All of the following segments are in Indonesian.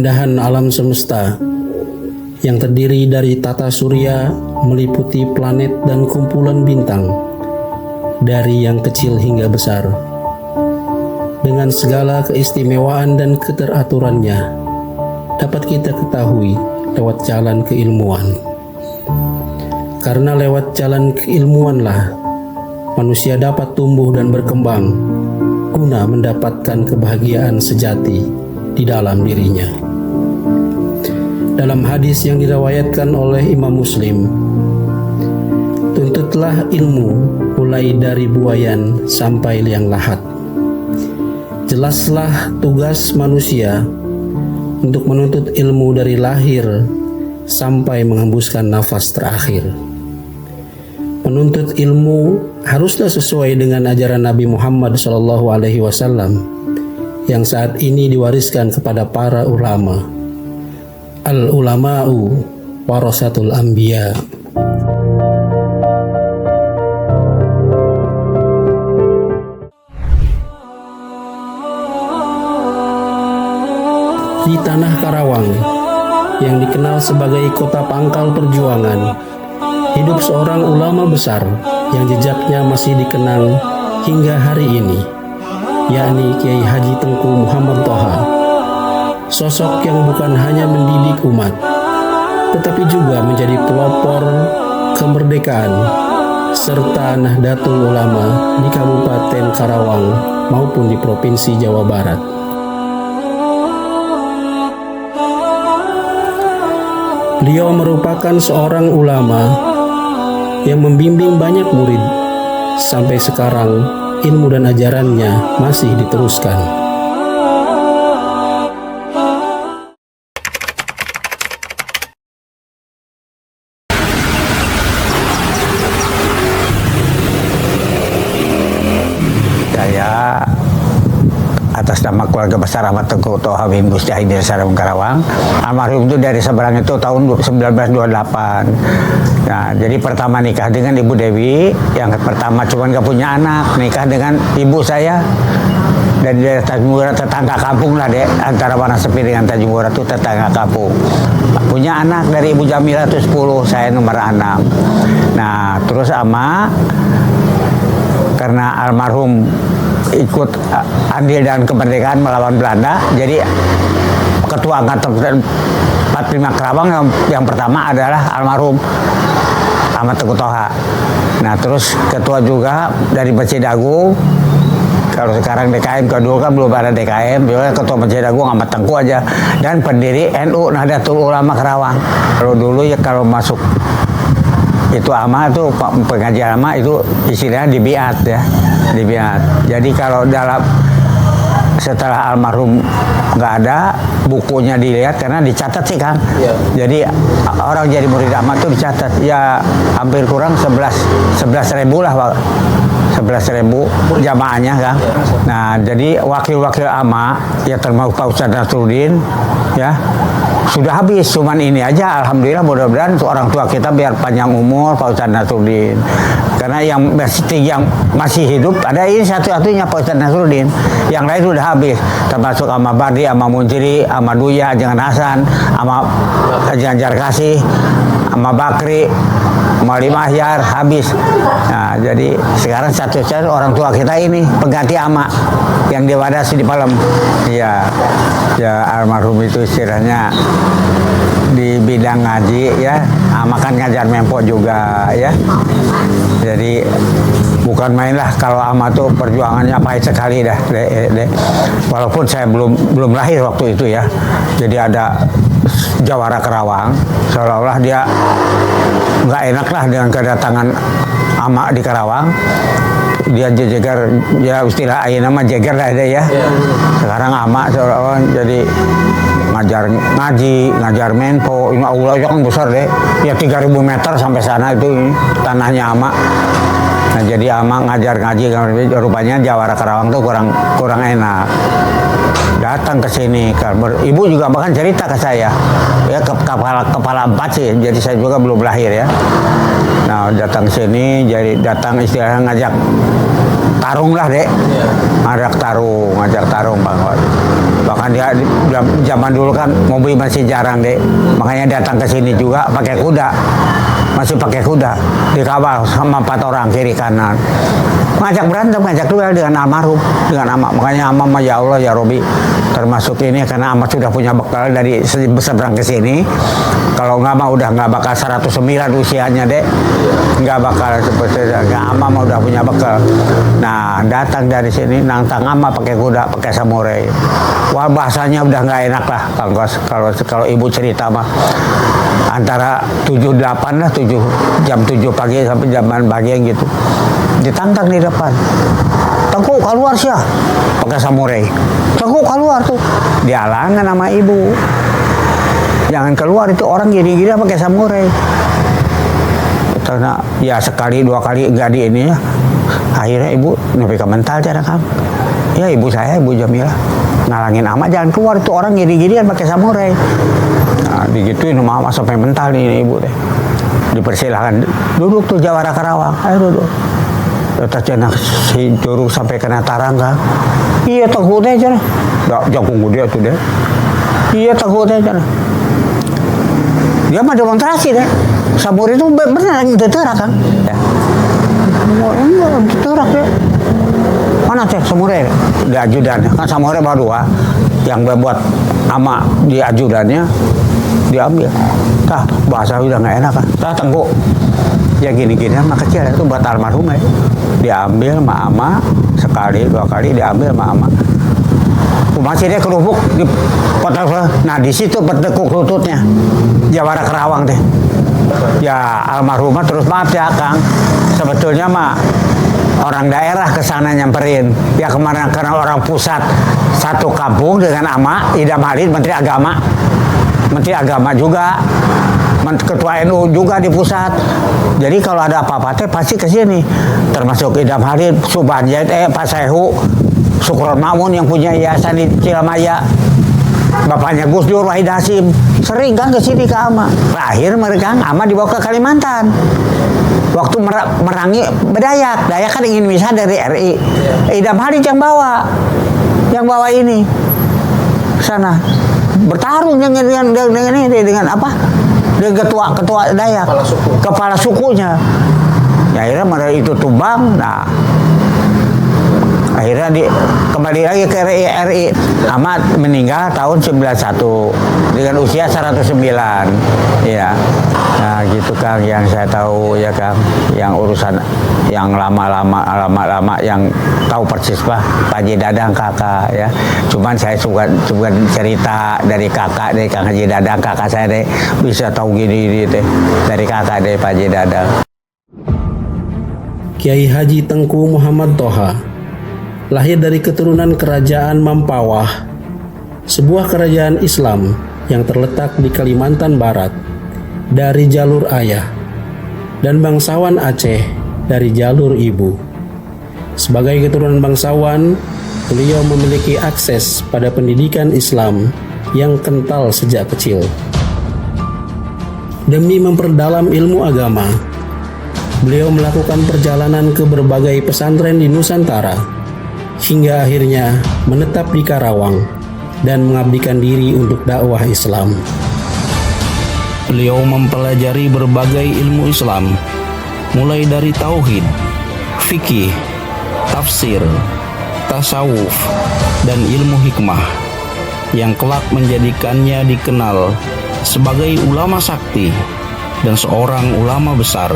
keindahan alam semesta yang terdiri dari tata surya meliputi planet dan kumpulan bintang, dari yang kecil hingga besar, dengan segala keistimewaan dan keteraturannya, dapat kita ketahui lewat jalan keilmuan. Karena lewat jalan keilmuanlah manusia dapat tumbuh dan berkembang guna mendapatkan kebahagiaan sejati di dalam dirinya. Dalam hadis yang diriwayatkan oleh Imam Muslim, tuntutlah ilmu mulai dari buayan sampai liang lahat. Jelaslah tugas manusia untuk menuntut ilmu dari lahir sampai menghembuskan nafas terakhir. Menuntut ilmu haruslah sesuai dengan ajaran Nabi Muhammad SAW yang saat ini diwariskan kepada para ulama. Al-ulama'u warasatul anbiya. Di tanah Karawang yang dikenal sebagai kota pangkal perjuangan, hidup seorang ulama besar yang jejaknya masih dikenang hingga hari ini, yakni Kiai Haji Tengku Muhammad Thaha. Sosok yang bukan hanya mendidik umat, tetapi juga menjadi pelopor kemerdekaan serta Nahdlatul Ulama di Kabupaten Karawang maupun di Provinsi Jawa Barat. Beliau merupakan seorang ulama yang membimbing banyak murid. Sampai sekarang ilmu dan ajarannya masih diteruskan. Saya atas nama keluarga besar Ahmad Tengku Thaha bin Gusti Haidir Sarawang Karawang. Almarhum itu dari seberang itu tahun 1928. Nah, jadi pertama nikah dengan Ibu Dewi, yang pertama cuma gak punya anak, nikah dengan ibu saya. Dan dari Tanjung Murad, tetangga kampung lah deh, antara Wanasepi dengan Tanjung Murad itu tetangga kampung. Punya anak dari Ibu Jamilah itu 10, saya nomor 6. Nah, terus ama karena almarhum ikut andil dan kemerdekaan melawan Belanda, jadi ketua angkatan 45 Karawang yang pertama adalah almarhum Ahmad Tengku Thaha. Nah, terus ketua juga dari Masjid Agung. Kalau sekarang DKM, kedua kan belum ada DKM, juga ketua Masjid Agung Ahmad Tengku aja, dan pendiri NU Nahdlatul Ulama Karawang. Kalau dulu ya kalau masuk itu ama itu pengajian ama itu istilahnya dibiat ya, dibiat. Jadi kalau dalam setelah almarhum nggak ada, bukunya dilihat karena dicatat sih Kang. Ya. Jadi orang jadi murid ama itu dicatat ya, hampir kurang 11.000 lah Pak. 11.000 jamaahnya Kang. Nah, jadi wakil-wakil ama ya termasuk Pak Ustadz Nasruddin ya sudah habis, cuman ini aja. Alhamdulillah, mudah-mudahan orang tua kita biar panjang umur Pak Ustadz Nasruddin, karena yang masih hidup ada ini satu-satunya Pak Ustadz Nasruddin, yang lain sudah habis, termasuk ama Bardi, ama Munciri, ama Duya, Jangan Hasan, ama Janjar Kasih, ama Bakri, Mali Mahyar, habis. Nah, jadi sekarang satu-satunya orang tua kita ini pengganti ama yang diwadasi di Palem. Iya, ya almarhum itu istilahnya di bidang ngaji ya, ama kan ngajar mempo juga ya. Jadi bukan main lah, kalau ama tuh perjuangannya pahit sekali dah. Walaupun saya belum lahir waktu itu ya. Jadi ada Jawara Karawang, seolah-olah dia nggak enak lah dengan kedatangan ama di Karawang. Dia jeger, ya istilah ayeuna nama jeger lah deh ya. Sekarang ama seolah-olah jadi ngajar ngaji, ngajar menpo. Ini aulanya kan besar deh, ya 3.000 meter sampai sana itu tanahnya ama. Nah, jadi ama ngajar ngaji, rupanya Jawara Karawang tuh kurang enak. Datang ke sini, ibu juga bahkan cerita ke saya, ya kepala 4 sih, jadi saya juga belum lahir ya. Nah, datang ke sini, jadi datang istilahnya ngajak tarung lah dek, ngajak tarung Bang. Bahkan zaman dulu kan mobil masih jarang deh, makanya datang ke sini juga pakai kuda, masih pakai kuda, dikawal sama 4 orang kiri kanan, ngajak berantem, ngajak duel dengan almarhum, dengan Ama. Makanya Ama mah ya Allah ya Robi, termasuk ini karena Ama sudah punya bekal dari seberang ke sini. Kalau nggak mah udah nggak bakal 109 usianya deh, nggak bakal seperti nggak. Ama mah udah punya bekal. Nah datang dari sini nantang Ama pakai kuda, pakai samurai. Wah bahasanya udah nggak enak lah Kang Kos. Kalau ibu cerita mah antara 7-8 lah, jam 7 pagi sampai jam pagi gitu. Ditantang di depan. Tengku keluar sih ya, pakai samurai. Tengku keluar tuh. Dihalangan sama ibu. Jangan keluar, itu orang gini-gini pakai samurai. Karena ya sekali 2 kali enggak di ini ya. Akhirnya ibu nepi ke mental cara Kang. Ya ibu saya, Ibu Jamilah ngalangin Ama jangan keluar, itu orang gini-ginian pakai samurai. Nah, digituin sama Ama sampai mental nih ibu teh. Dipersilahkan duduk tuh Jawara Karawang. Ayo duduk. Letak jenak si Juru sampai kena tarang Kang. Iya takutnya aja. Enggak jagung gede tuh deh. Iya takutnya aja. Dia mah demonstrasi deh. Samurai itu benar diterak Kang. Ya. Diterak ya. Mana cek samurai? Di ajudannya. Kan samurai baru 2. Yang buat Ama di ajudannya diambil. Tah bahasa udah nggak enak kan. Tah tengku. Ya gini-gini sama kecil itu buat almarhum ya. Diambil sama Ama sekali 2 kali diambil sama Ama. Masih dia kerupuk di potong. Nah di situ bertekuk lututnya Jawara Karawang teh. Ya almarhumah terus maaf ya Kang. Sebetulnya mah orang daerah ke sana nyamperin. Ya kemarin karena orang pusat satu kampung dengan Ama, Idam Halid Menteri Agama. Menteri Agama juga. Ketua NU juga di pusat. Jadi kalau ada apa-apa teh pasti ke sini. Termasuk Idam Halid, Subhanjait, Pak Sehu, Sukron Mamun yang punya yayasan di Cilamaya. Bapaknya Gus Dur Wahid Hasim sering kan ke sini ke Ama. Terakhir mereka Ama dibawa ke Kalimantan. Waktu merangi Dayak kan ingin misah dari RI. Idam Halid yang bawa ini sana bertarung dengan apa? Dengan ketua Dayak, kepala sukunya. Ya, akhirnya mereka itu tumbang. Nah, akhirnya kembali lagi ke RI. Ama meninggal tahun 91 dengan usia 109. Ya. Nah, gitu Kang yang saya tahu ya Kang, yang urusan yang lama yang tahu persis Pak Haji Dadang kakak ya. Cuman saya suka cerita dari kakak, dari Kang Haji Dadang kakak saya deh bisa tahu gini deh dari kakak dari Pak Haji Dadang. Kiai Haji Tengku Muhammad Toha lahir dari keturunan kerajaan Mampawah, sebuah kerajaan Islam yang terletak di Kalimantan Barat dari jalur ayah, dan bangsawan Aceh dari jalur ibu. Sebagai keturunan bangsawan, beliau memiliki akses pada pendidikan Islam yang kental sejak kecil. Demi memperdalam ilmu agama, beliau melakukan perjalanan ke berbagai pesantren di Nusantara, hingga akhirnya menetap di Karawang dan mengabdikan diri untuk dakwah Islam. Beliau mempelajari berbagai ilmu Islam, mulai dari tauhid, fikih, tafsir, tasawuf, dan ilmu hikmah, yang kelak menjadikannya dikenal sebagai ulama sakti dan seorang ulama besar,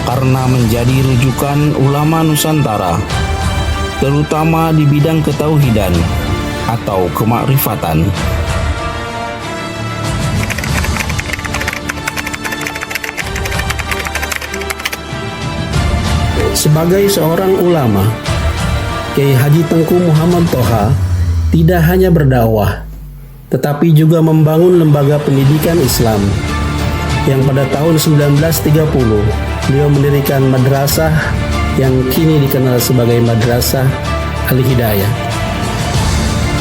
karena menjadi rujukan ulama Nusantara, terutama di bidang ketauhidan atau kemakrifatan. Sebagai seorang ulama, Kiai Haji Tengku Muhammad Toha tidak hanya berdakwah, tetapi juga membangun lembaga pendidikan Islam yang pada tahun 1930 beliau mendirikan madrasah yang kini dikenal sebagai Madrasah Al-Hidayah.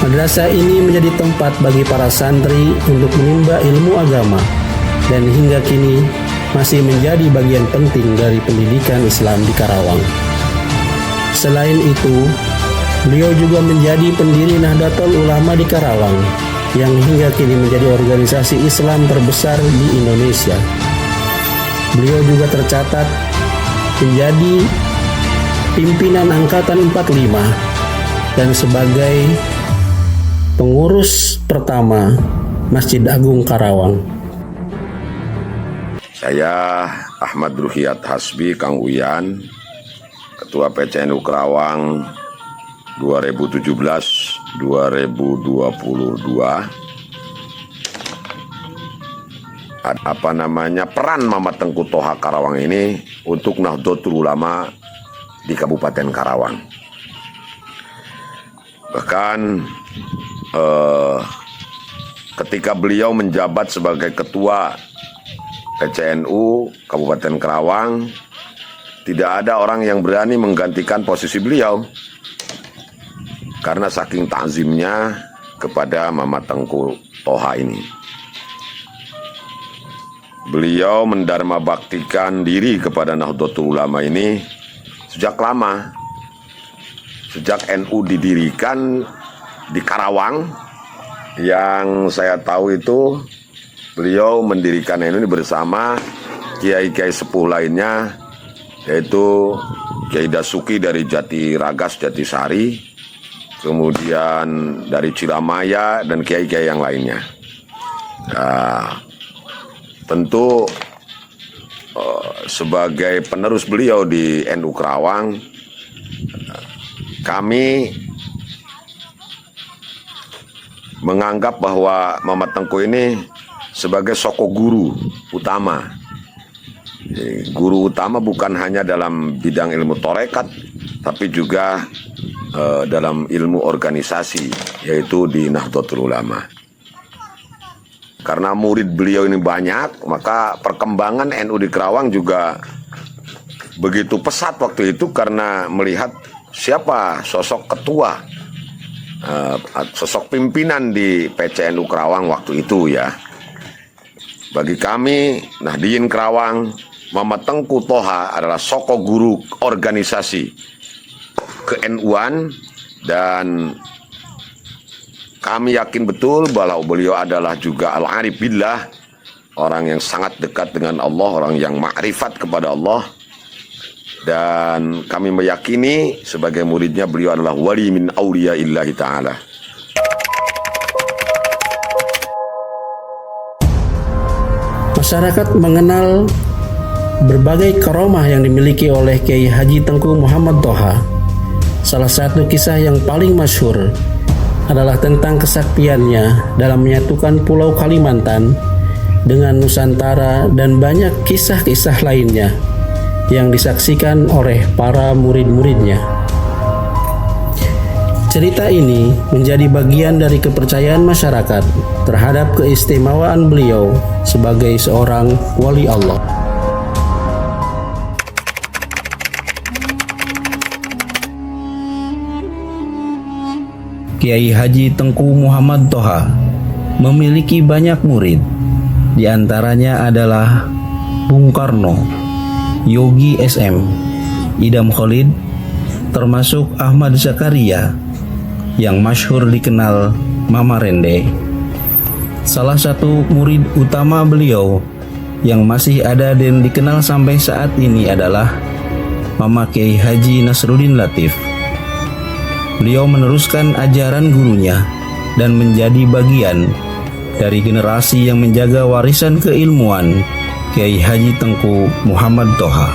Madrasah ini menjadi tempat bagi para santri untuk menimba ilmu agama dan hingga kini masih menjadi bagian penting dari pendidikan Islam di Karawang. Selain itu, Beliau juga menjadi pendiri Nahdlatul Ulama di Karawang, yang hingga kini menjadi organisasi Islam terbesar di Indonesia. Beliau juga tercatat menjadi pimpinan Angkatan 45 dan sebagai pengurus pertama Masjid Agung Karawang. Saya Ahmad Ruhiyat Hasbi, Kang Uyan, Ketua PCNU Karawang 2017-2022. Peran Mama Tengku Toha Karawang ini untuk Nahdlatul Ulama di Kabupaten Karawang. Bahkan ketika beliau menjabat sebagai Ketua PCNU Kabupaten Karawang, tidak ada orang yang berani menggantikan posisi beliau karena saking ta'zimnya kepada Mama Tengku Toha ini. Beliau mendharma baktikan diri kepada Nahdlatul Ulama ini sejak lama. Sejak NU didirikan di Karawang, yang saya tahu itu beliau mendirikan NU ini bersama kiai-kiai sepuh lainnya, yaitu Kiai Dasuki dari Jati Ragas, Jatisari, kemudian dari Ciramaya, dan kiai-kiai yang lainnya. Nah, tentu sebagai penerus beliau di NU Karawang, kami menganggap bahwa Mama Tengku ini sebagai sosok guru utama. Guru utama bukan hanya dalam bidang ilmu torekat, tapi juga dalam ilmu organisasi, yaitu di Nahdlatul Ulama. Karena murid beliau ini banyak, maka perkembangan NU di Karawang juga begitu pesat waktu itu karena melihat siapa sosok ketua, sosok pimpinan di PCNU Karawang waktu itu ya. Bagi kami, Nahdien Karawang, Mama Tengku Toha adalah sosok guru organisasi ke-NU-an, dan kami yakin betul bahwa beliau adalah juga al-arif billah, orang yang sangat dekat dengan Allah, orang yang ma'rifat kepada Allah. Dan kami meyakini sebagai muridnya beliau adalah wali min awliya illahi ta'ala. Masyarakat mengenal berbagai karomah yang dimiliki oleh Kiai Haji Tengku Muhammad Toha. Salah satu kisah yang paling masyhur adalah tentang kesaktiannya dalam menyatukan Pulau Kalimantan dengan Nusantara, dan banyak kisah-kisah lainnya yang disaksikan oleh para murid-muridnya. Cerita ini menjadi bagian dari kepercayaan masyarakat terhadap keistimewaan beliau sebagai seorang wali Allah. Kiai Haji Tengku Muhammad Toha memiliki banyak murid. Di antaranya adalah Bung Karno, Yogi SM, Idam Khalid, termasuk Ahmad Zakaria yang masyhur dikenal Mama Rende. Salah satu murid utama beliau yang masih ada dan dikenal sampai saat ini adalah Mama Kiai Haji Nasruddin Latif. Beliau meneruskan ajaran gurunya dan menjadi bagian dari generasi yang menjaga warisan keilmuan Kiai Haji Tengku Muhammad Toha.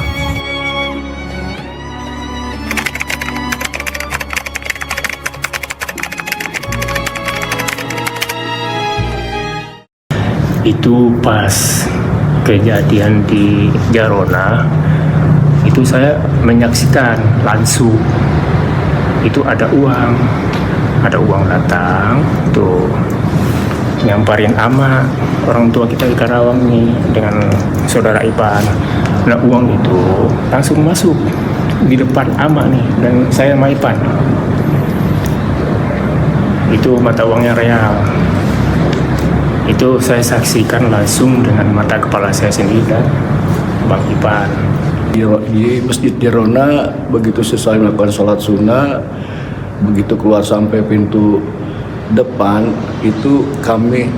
Itu pas kejadian di Jarona, itu saya menyaksikan langsung. Itu ada uang datang tuh nyamparin ama orang tua kita di Karawang nih dengan saudara Ipan. Nah, uang itu langsung masuk di depan ama nih, dan saya sama Ipan. Itu mata uangnya real. Itu saya saksikan langsung dengan mata kepala saya sendiri dan Bang Ipan. Di Masjid Jarona, begitu selesai melakukan sholat sunnah, Begitu keluar sampai pintu depan itu kami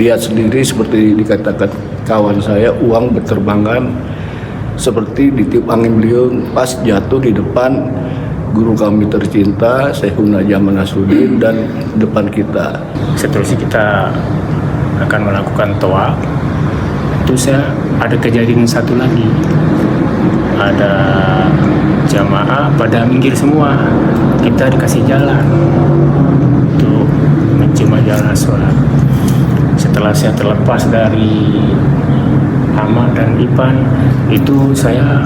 lihat sendiri seperti dikatakan kawan saya, uang berterbangan seperti ditiup angin beliung pas jatuh di depan guru kami tercinta Syekhul Jamal Nasruddin dan depan kita. Seterusnya kita akan melakukan tawaf. Itu saya ada kejadian satu lagi, ada jamaah pada minggir semua, kita dikasih jalan untuk mencium jalan sholat. Setelah saya terlepas dari Ama dan Ipan, itu saya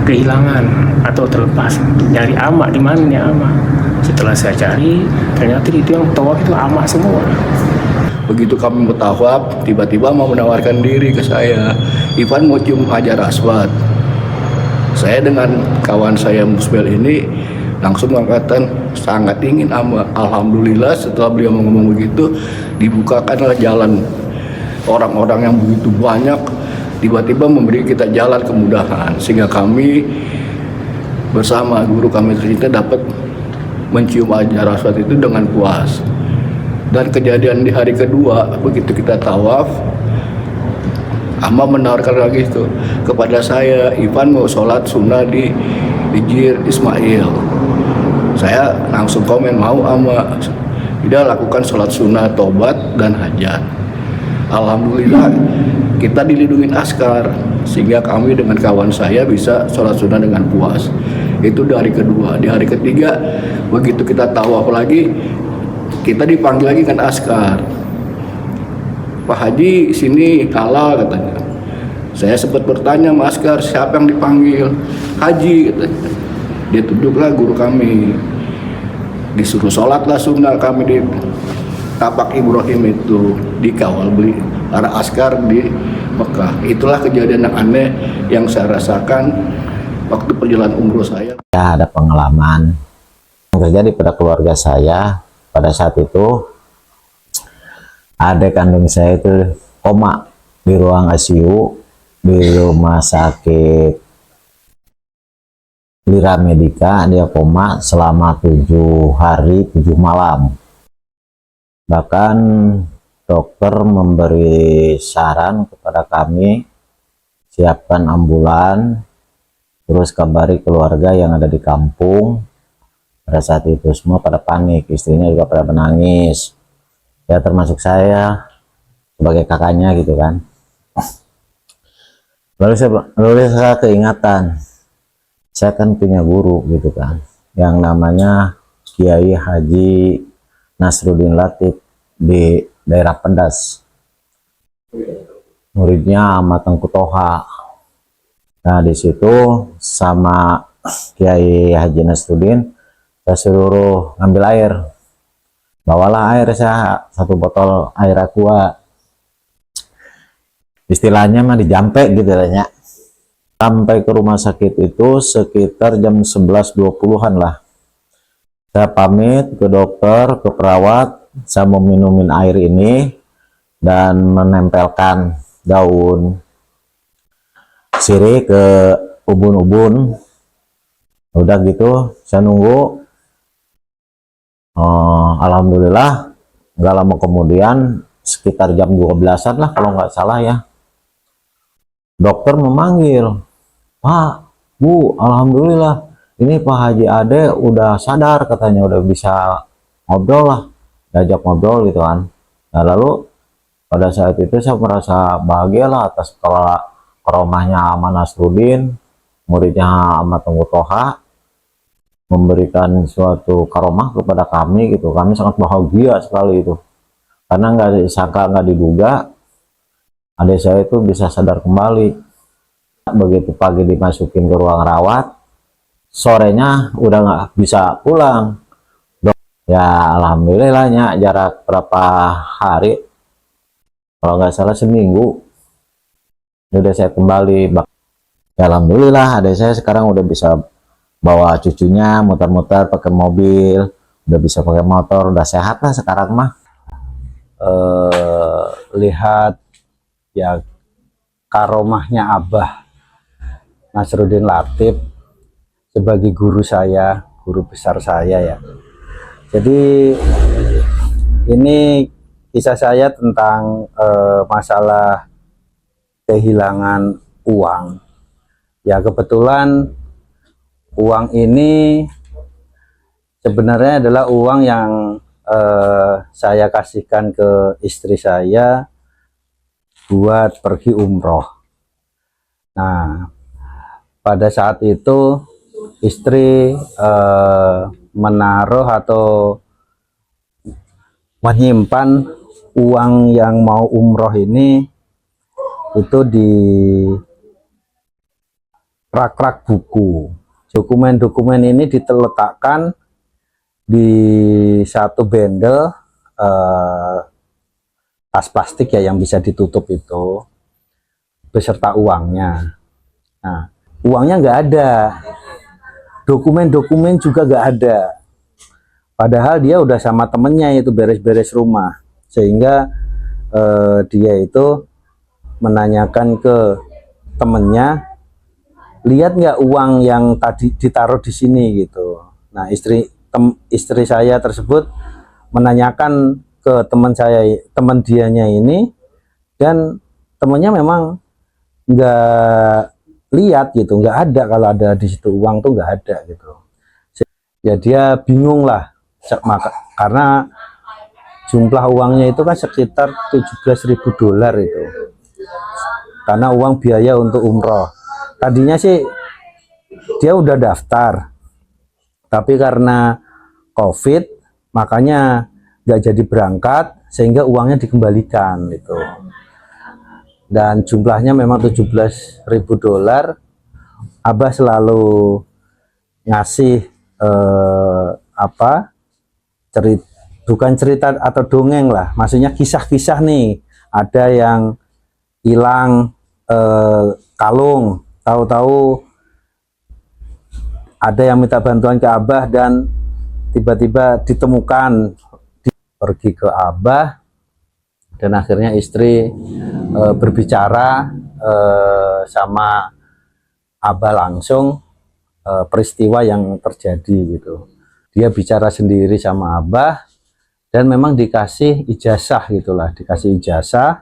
kehilangan atau terlepas dari Ama. Di mana nih Ama? Setelah saya cari, ternyata itu yang tawaf itu Ama semua. Begitu kami bertawaf, tiba-tiba mau menawarkan diri ke saya, Ivan mau cium Hajar Aswad. Saya dengan kawan saya Musbel ini langsung mengatakan sangat ingin Ama. Alhamdulillah setelah beliau ngomong begitu, dibukakanlah jalan. Orang-orang yang begitu banyak tiba-tiba memberi kita jalan kemudahan, sehingga kami bersama guru kami tercinta dapat mencium Hajar Aswad itu dengan puas. Dan kejadian di hari kedua, begitu kita tawaf, Ama menawarkan lagi itu kepada saya, Ivan mau sholat sunnah di Jir Ismail. Saya langsung komen, mau Ama. Tidak, lakukan sholat sunnah, tobat dan hajat. Alhamdulillah kita dilindungi askar, sehingga kami dengan kawan saya bisa sholat sunnah dengan puas. Itu di hari kedua. Di hari ketiga, begitu kita tawaf lagi, kita dipanggil lagi kan askar. Pak Haji sini halal katanya. Saya sempat bertanya sama askar, siapa yang dipanggil? Haji katanya. Dia tunjuklah guru kami. Disuruh sholatlah sunnah kami di tapak Ibrahim itu, dikawal beli para askar di Mekah. Itulah kejadian yang aneh yang saya rasakan waktu perjalanan umroh saya. Ya, ada pengalaman yang terjadi pada keluarga saya. Pada saat itu adik kandung saya itu koma di ruang ICU di rumah sakit Lira Medica. Dia koma selama 7 hari 7 malam. Bahkan dokter memberi saran kepada kami, siapkan ambulan, terus kabari keluarga yang ada di kampung. Pada saat itu semua pada panik, istrinya juga pada menangis, ya termasuk saya sebagai kakaknya gitu kan. Lalu saya keingatan, saya kan punya guru gitu kan, yang namanya Kiai Haji Nasruddin Latif di daerah Pendas, muridnya Ahmad Tengku Toha. Nah di situ sama Kiai Haji Nasruddin saya suruh ngambil air, bawalah air, saya 1 botol air aqua, istilahnya mah dijampe gitu ya. Sampai ke rumah sakit itu sekitar jam 11.20-an lah. Saya pamit ke dokter, ke perawat, saya mau minumin air ini dan menempelkan daun sirih ke ubun-ubun. Udah gitu saya nunggu. Alhamdulillah nggak lama kemudian, sekitar jam 12-an lah kalau nggak salah ya, dokter memanggil, Pak, Bu, alhamdulillah ini Pak Haji Ade udah sadar katanya, udah bisa ngobrol lah, diajak ngobrol gitu kan. Nah lalu pada saat itu saya merasa bahagia lah atas karomahnya Ahmad Nasruddin, muridnya Ahmad Tengku Toha, memberikan suatu karomah kepada kami gitu. Kami sangat bahagia sekali itu, karena nggak disangka, nggak diduga adik saya itu bisa sadar kembali. Begitu pagi dimasukin ke ruang rawat, sorenya udah nggak bisa pulang. Ya alhamdulillahnya jarak berapa hari, kalau nggak salah seminggu, udah saya kembali. Ya, alhamdulillah adik saya sekarang udah bisa bawa cucunya muter-muter pakai mobil, udah bisa pakai motor, udah sehat lah sekarang mah. Lihat ya karomahnya Abah Nasruddin Latif sebagai guru saya, guru besar saya ya. Jadi ini kisah saya tentang masalah kehilangan uang. Ya kebetulan uang ini sebenarnya adalah uang yang saya kasihkan ke istri saya buat pergi umroh. Nah, pada saat itu istri menaruh atau menyimpan uang yang mau umroh ini itu di rak-rak buku. Dokumen-dokumen ini diletakkan di satu bendel tas plastik ya yang bisa ditutup itu beserta uangnya. Nah, uangnya nggak ada, dokumen-dokumen juga nggak ada. Padahal dia udah sama temennya itu beres-beres rumah, sehingga dia itu menanyakan ke temennya, lihat nggak uang yang tadi ditaruh di sini gitu. Nah istri saya tersebut menanyakan ke teman dianya ini, dan temennya memang nggak lihat gitu, nggak ada, kalau ada di situ uang tuh nggak ada gitu. Ya dia bingung lah, karena jumlah uangnya itu kan sekitar $17.000 itu, karena uang biaya untuk umroh. Tadinya sih dia udah daftar, tapi karena COVID makanya nggak jadi berangkat, sehingga uangnya dikembalikan gitu. Dan jumlahnya memang $17.000. Abah selalu ngasih bukan cerita atau dongeng lah, maksudnya kisah-kisah nih. Ada yang hilang kalung, tahu-tahu ada yang minta bantuan ke Abah dan tiba-tiba ditemukan. Pergi ke Abah, dan akhirnya istri berbicara sama Abah langsung peristiwa yang terjadi gitu. Dia bicara sendiri sama Abah, dan memang dikasih ijazah gitulah, dikasih ijazah.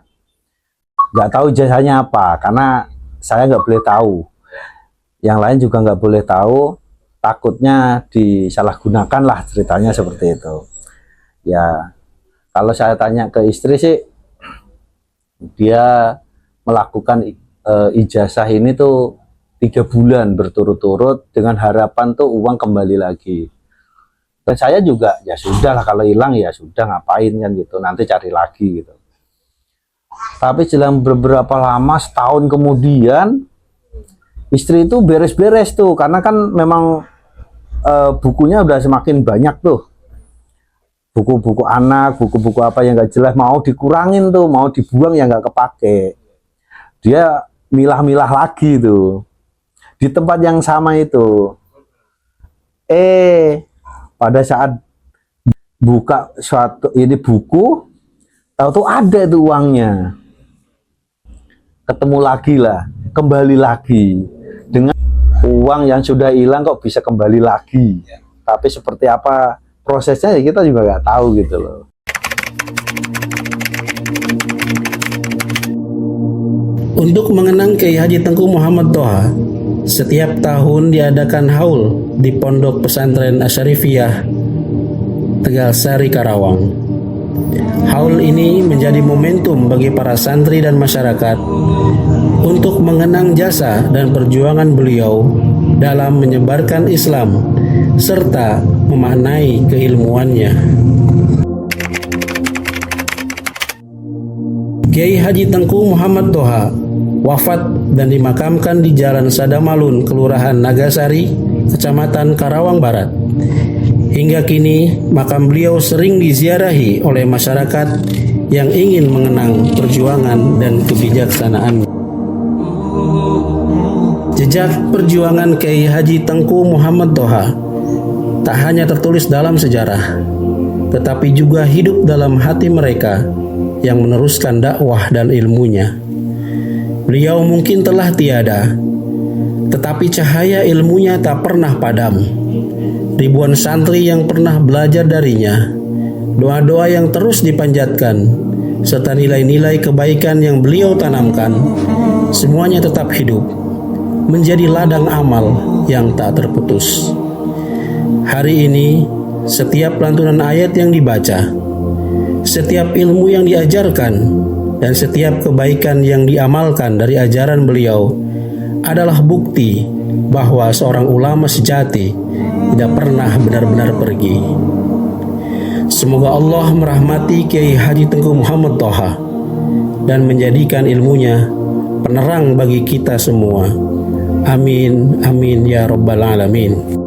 Nggak tahu ijazahnya apa, karena saya nggak boleh tahu, yang lain juga nggak boleh tahu, takutnya disalahgunakan lah, ceritanya seperti itu. Ya kalau saya tanya ke istri sih, dia melakukan ijazah ini tuh 3 bulan berturut-turut dengan harapan tuh uang kembali lagi. Dan saya juga ya sudah lah, kalau hilang ya sudah, ngapain kan gitu, nanti cari lagi gitu. Tapi selang beberapa lama, setahun kemudian, istri itu beres-beres tuh, karena kan memang bukunya udah semakin banyak tuh, buku-buku anak, buku-buku apa yang nggak jelas, mau dikurangin tuh, mau dibuang yang nggak kepake. Dia milah-milah lagi tuh di tempat yang sama itu. Pada saat buka suatu ini buku, tahu tuh ada tuh uangnya. Ketemu lagi lah, kembali lagi dengan uang yang sudah hilang, kok bisa kembali lagi. Tapi seperti apa prosesnya ya kita juga nggak tahu gitu loh. Untuk mengenang Kiai Haji Tengku Muhammad Toha, setiap tahun diadakan haul di Pondok Pesantren Asyarifiyah Tegal Sari, Karawang. Haul ini menjadi momentum bagi para santri dan masyarakat untuk mengenang jasa dan perjuangan beliau dalam menyebarkan Islam serta memaknai keilmuannya. Kiai Haji Tengku Muhammad Toha wafat dan dimakamkan di Jalan Sadamalun, Kelurahan Nagasari, Kecamatan Karawang Barat. Hingga kini, makam beliau sering diziarahi oleh masyarakat yang ingin mengenang perjuangan dan kebijaksanaan. Jejak perjuangan Kiai Haji Tengku Muhammad Toha tak hanya tertulis dalam sejarah, tetapi juga hidup dalam hati mereka yang meneruskan dakwah dan ilmunya. Beliau mungkin telah tiada, tetapi cahaya ilmunya tak pernah padam. Ribuan santri yang pernah belajar darinya, doa-doa yang terus dipanjatkan, serta nilai-nilai kebaikan yang beliau tanamkan, semuanya tetap hidup, menjadi ladang amal yang tak terputus. Hari ini, setiap lantunan ayat yang dibaca, setiap ilmu yang diajarkan, dan setiap kebaikan yang diamalkan dari ajaran beliau adalah bukti bahwa seorang ulama sejati tidak pernah benar-benar pergi. Semoga Allah merahmati Kiai Haji Tengku Muhammad Thaha dan menjadikan ilmunya penerang bagi kita semua. Amin, amin ya rabbal alamin.